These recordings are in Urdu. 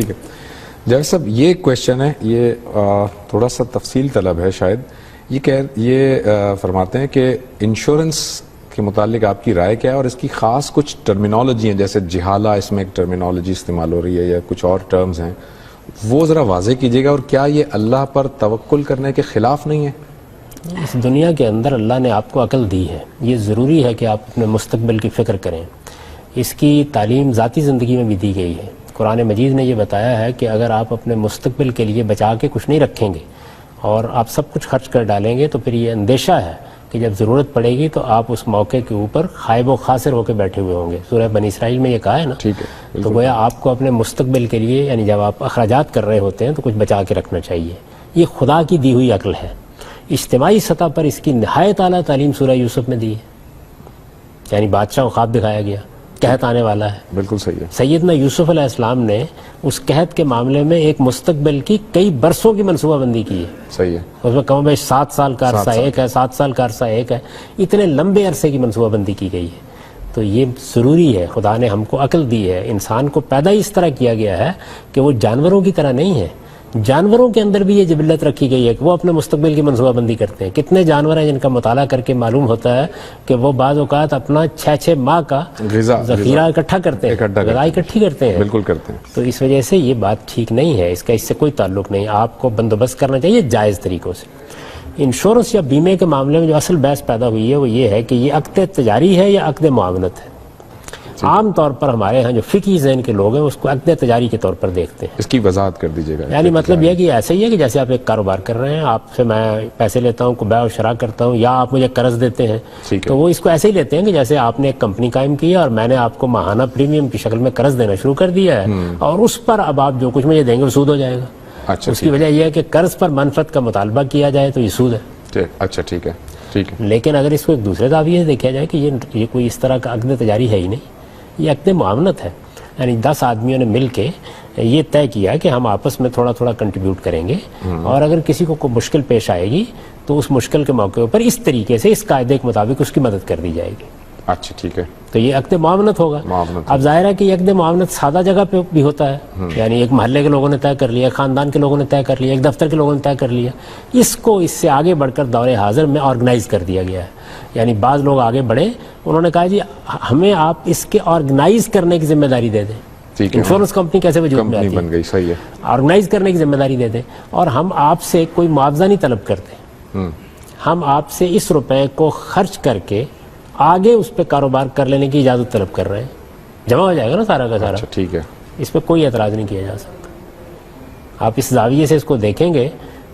ٹھیک ہے جاوید صاحب، یہ کویشچن ہے، یہ تھوڑا سا تفصیل طلب ہے شاید. یہ فرماتے ہیں کہ انشورنس کے متعلق آپ کی رائے کیا ہے، اور اس کی خاص کچھ ٹرمینالوجی ہیں، جیسے جہالہ اس میں ایک ٹرمینالوجی استعمال ہو رہی ہے یا کچھ اور ٹرمز ہیں، وہ ذرا واضح کیجیے گا. اور کیا یہ اللہ پر توکل کرنے کے خلاف نہیں ہے؟ اس دنیا کے اندر اللہ نے آپ کو عقل دی ہے، یہ ضروری ہے کہ آپ اپنے مستقبل کی فکر کریں. اس کی تعلیم ذاتی زندگی میں بھی دی گئی ہے. قرآن مجید نے یہ بتایا ہے کہ اگر آپ اپنے مستقبل کے لیے بچا کے کچھ نہیں رکھیں گے اور آپ سب کچھ خرچ کر ڈالیں گے تو پھر یہ اندیشہ ہے کہ جب ضرورت پڑے گی تو آپ اس موقع کے اوپر خائب و خاسر ہو کے بیٹھے ہوئے ہوں گے. سورہ بنی اسرائیل میں یہ کہا ہے نا. ٹھیک ہے. تو گویا آپ کو اپنے مستقبل کے لیے، یعنی جب آپ اخراجات کر رہے ہوتے ہیں تو کچھ بچا کے رکھنا چاہیے. یہ خدا کی دی ہوئی عقل ہے. اجتماعی سطح پر اس کی نہایت اعلیٰ تعلیم سورہ یوسف میں دی ہے. یعنی بادشاہ کو خواب دکھایا گیا، قحط آنے والا ہے. بالکل صحیح ہے. سیدنا یوسف علیہ السلام نے اس قحط کے معاملے میں ایک مستقبل کی کئی برسوں کی منصوبہ بندی کی ہے. صحیح ہے. اس میں کم و بیش 7 سال کا عرصہ ایک ہے، 7 سال کا عرصہ ایک ہے. اتنے لمبے عرصے کی منصوبہ بندی کی گئی ہے. تو یہ ضروری ہے. خدا نے ہم کو عقل دی ہے. انسان کو پیدا اس طرح کیا گیا ہے کہ وہ جانوروں کی طرح نہیں ہے. جانوروں کے اندر بھی یہ جبلت رکھی گئی ہے کہ وہ اپنے مستقبل کی منصوبہ بندی کرتے ہیں. کتنے جانور ہیں جن کا مطالعہ کر کے معلوم ہوتا ہے کہ وہ بعض اوقات اپنا 6 ماہ کا ذخیرہ اکٹھا کرتے ہیں، غذا اکٹھی کرتے ہیں. بالکل کرتے ہیں. تو اس وجہ سے یہ بات ٹھیک نہیں ہے. اس کا اس سے کوئی تعلق نہیں. آپ کو بندوبست کرنا چاہیے جائز طریقوں سے. انشورنس یا بیمے کے معاملے میں جو اصل بحث پیدا ہوئی ہے وہ یہ ہے کہ یہ عقد تجاری ہے یا عقد معاونت ہے. عام طور پر ہمارے ہاں جو فقہی ذہن کے لوگ ہیں اس کو عقد تجاری کے طور پر دیکھتے ہیں. اس کی وضاحت کر دیجیے گا. یعنی مطلب یہ کہ ایسا ہی ہے کہ جیسے آپ ایک کاروبار کر رہے ہیں، آپ سے میں پیسے لیتا ہوں، بیع و شراء کرتا ہوں، یا آپ مجھے قرض دیتے ہیں، تو وہ اس کو ایسے ہی لیتے ہیں کہ جیسے آپ نے ایک کمپنی قائم کی ہے اور میں نے آپ کو ماہانہ پریمیم کی شکل میں قرض دینا شروع کر دیا ہے، اور اس پر اب آپ جو کچھ مجھے دیں گے وہ سود ہو جائے گا. اس کی وجہ یہ ہے کہ قرض پر منفعت کا مطالبہ کیا جائے تو یہ سود ہے. اچھا ٹھیک ہے. ٹھیک ہے. لیکن اگر اس کو ایک دوسرے زاویے سے دیکھا جائے کہ یہ کوئی اس طرح کا عقد تجاری ہے ہی نہیں، یہ عقد معاونت ہے. یعنی 10 آدمیوں نے مل کے یہ طے کیا کہ ہم آپس میں تھوڑا تھوڑا کنٹریبیوٹ کریں گے، اور اگر کسی کو کوئی مشکل پیش آئے گی تو اس مشکل کے موقع پر اس طریقے سے اس قاعدے کے مطابق اس کی مدد کر دی جائے گی. اچھا ٹھیک ہے. تو یہ عقد معاونت ہوگا. اب ظاہر ہے کہ یہ عقد معاونت سادہ جگہ پہ بھی ہوتا ہے، یعنی ایک محلے کے لوگوں نے طے کر لیا، خاندان کے لوگوں نے طے کر لیا، ایک دفتر کے لوگوں نے طے کر لیا. اس کو اس سے آگے بڑھ کر دور حاضر میں آرگنائز کر دیا گیا ہے. یعنی بعض لوگ آگے بڑھے، انہوں نے کہا جی ہمیں آپ اس کے آرگنائز کرنے کی ذمہ داری دے دیں. انشورنس کمپنی کیسے وجود میں آتی ہے؟ صحیح ہے. آرگنائز کرنے کی ذمہ داری دے دیں، اور ہم آپ سے کوئی معاوضہ نہیں طلب کرتے. ہم آپ سے اس روپے کو خرچ کر کے آگے اس پہ کاروبار کر لینے کی اجازت طلب کر رہے ہیں. جمع ہو جائے گا نا سارا کا سارا. ٹھیک ہے. اس پہ کوئی اعتراض نہیں کیا جا سکتا. آپ اس زاویے سے اس کو دیکھیں گے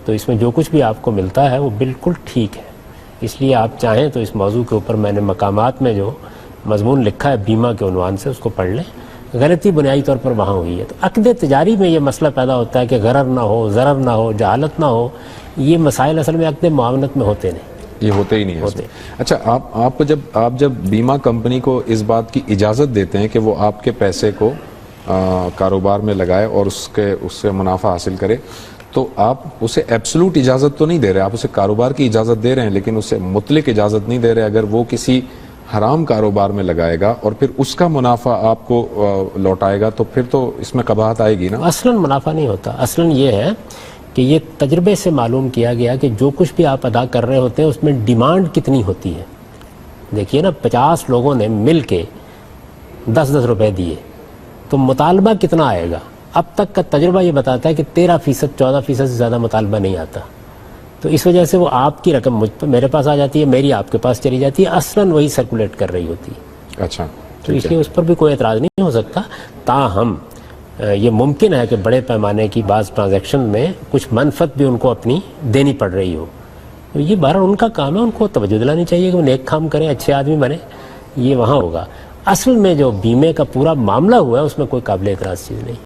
تو اس میں جو کچھ بھی آپ کو ملتا ہے وہ بالکل ٹھیک ہے. اس لیے آپ چاہیں تو اس موضوع کے اوپر میں نے مقامات میں جو مضمون لکھا ہے بیمہ کے عنوان سے، اس کو پڑھ لیں. غلطی بنیادی طور پر وہاں ہوئی ہے. تو عقد تجاری میں یہ مسئلہ پیدا ہوتا ہے کہ غرر نہ ہو، ضرر نہ ہو، جہالت نہ ہو. یہ مسائل اصل میں عقد معاونت میں ہوتے نہیں. یہ ہوتے ہی نہیں ہوتے. اچھا، آپ جب بیمہ کمپنی کو اس بات کی اجازت دیتے ہیں کہ وہ آپ کے پیسے کو کاروبار میں لگائے اور اس سے منافع حاصل کرے، تو آپ اسے ایبسلوٹ اجازت تو نہیں دے رہے، آپ اسے کاروبار کی اجازت دے رہے ہیں، لیکن اسے مطلق اجازت نہیں دے رہے. اگر وہ کسی حرام کاروبار میں لگائے گا اور پھر اس کا منافع آپ کو لوٹائے گا تو پھر تو اس میں قباحت آئے گی نا. اصلاً منافع نہیں ہوتا. اصلاً یہ ہے کہ یہ تجربے سے معلوم کیا گیا کہ جو کچھ بھی آپ ادا کر رہے ہوتے ہیں اس میں ڈیمانڈ کتنی ہوتی ہے. دیکھیے نا، 50 لوگوں نے مل کے 10 روپے دیے تو مطالبہ کتنا آئے گا؟ اب تک کا تجربہ یہ بتاتا ہے کہ 13%، 14% سے زیادہ مطالبہ نہیں آتا. تو اس وجہ سے وہ آپ کی رقم میرے پاس آ جاتی ہے، میری آپ کے پاس چلی جاتی ہے، اصلاً وہی سرکولیٹ کر رہی ہوتی ہے. اچھا. تو اس لیے اس پر بھی کوئی اعتراض نہیں ہو سکتا. تاہم یہ ممکن ہے کہ بڑے پیمانے کی بعض ٹرانزیکشن میں کچھ منفعت بھی ان کو اپنی دینی پڑ رہی ہو. تو یہ بہرحال ان کا کام ہے، ان کو توجہ دلانی چاہیے کہ وہ نیک کام کریں، اچھے آدمی بنے. یہ وہاں ہوگا. اصل میں جو بیمے کا پورا معاملہ ہوا ہے اس میں کوئی قابل اعتراض چیز نہیں.